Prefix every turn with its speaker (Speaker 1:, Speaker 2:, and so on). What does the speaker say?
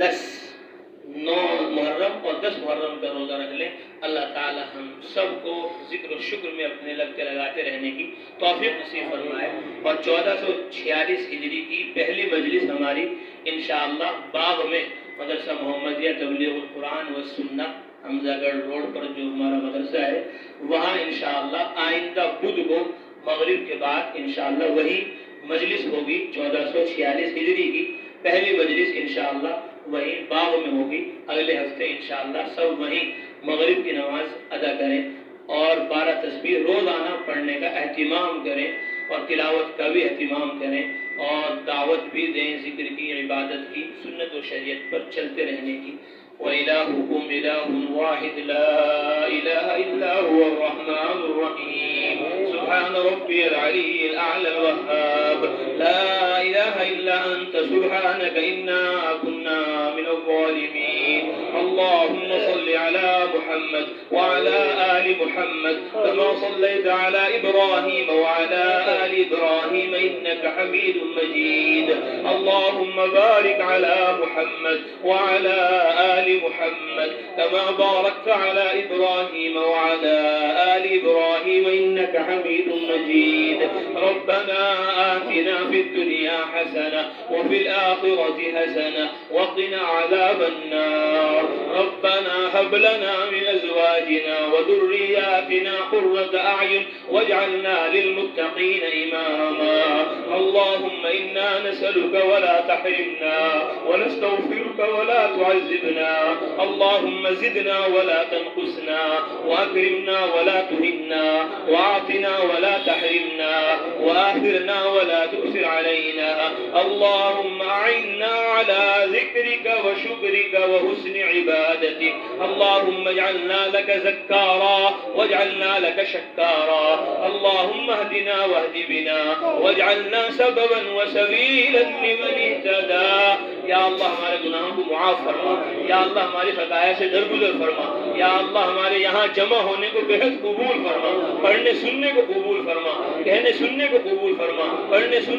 Speaker 1: 10 9 मुहर्रम और 10 मुहर्रम का रोज़ा रख लें। अल्लाह ताला हम सबको जिक्र और शुक्र में अपने लगते लगाते रहने की तौफीक नसीब फरमाए। और 1446 हिजरी की पहली मजलिस हमारी इंशाअल्लाह बाग में मदरसा मोहम्मदिया तबलीगुल कुरान व सुन्नह हमजागढ़ रोड पर जो हमारा मदरसा है वहाँ इंशाअल्लाह आइंदा बुध को मगरिब के बाद इंशाअल्लाह वही मजलिस होगी। 1446 हिजरी की पहली मजलिस इंशाअल्लाह वही बाग में होगी। अगले हफ्ते इंशाअल्लाह सब वहीं मगरिब की नमाज अदा करें और 12 तस्बीह रोज़ाना पढ़ने का एहतिमाम करें और तिलावत का भी एहतिमाम करें और दावत भी दें जिक्र की, इबादत की, सुन्नत व शरीयत पर चलते रहने की। वइलाहुकुम इलाहुन वाहिद ला इलाहा इल्ला हुवल रहमानुर रहीम सुब्हान रब्बियल अलिय्यिल अ'ला वह्हाब ला इलाहा इल्ला अंत सुब्हानक इन्ना कुन्ना मिनज़ ज़ालिमीन। अल्लाहुम्मा सल्लि अला मुहम्मद व अला आलि मुहम्मद कमा सल्लैता अला इब्राहीम व अला आलि इब्राहीम इन्नका हमीदुम मजीद। अल्लाहुम्मा बारिक अला मुहम्मद व अला आलि मुहम्मद कमा बारकता अला इब्राहीम व अला आलि इब्राहीम इन्नका हमीदुम मजीद। रब्बना आतिना फिद दुनिया हसना व फिल आखिरति हसना व क़िना अज़ाबन नार। रब्बना हब लना मिन अज़वाजिना व ذُرِّيَّاتِنَا قُرَّةَ أَعْيُنٍ وَاجْعَلْنَا لِلْمُتَّقِينَ إِمَامًا। اللهم إنا نسألك ولا تحرمنا ونستغفرك ولا تعذبنا. اللهم زدنا ولا تنقصنا وأكرمنا ولا تهنا وأعطنا ولا تحرمنا وآثرنا ولا تؤثر علينا. اللهم أعنا على ذكرك وشكرك وحسن عبادتك. اللهم اجعلنا لك زكارا واجعلنا لك شكارا. اللهم اهدنا واهد بنا واجعلنا سببا وسبيلا لمن اهتدى. या अल्लाह हमारे गुनाहों को मुआफ फरमा, या अल्लाह हमारी खताया से दरगुजर फरमा, या अल्लाह हमारे यहाँ जमा होने को बेहद कबूल फरमा, पढ़ने सुनने को कबूल फरमा, कहने सुनने को कबूल फरमा, पढ़ने सुन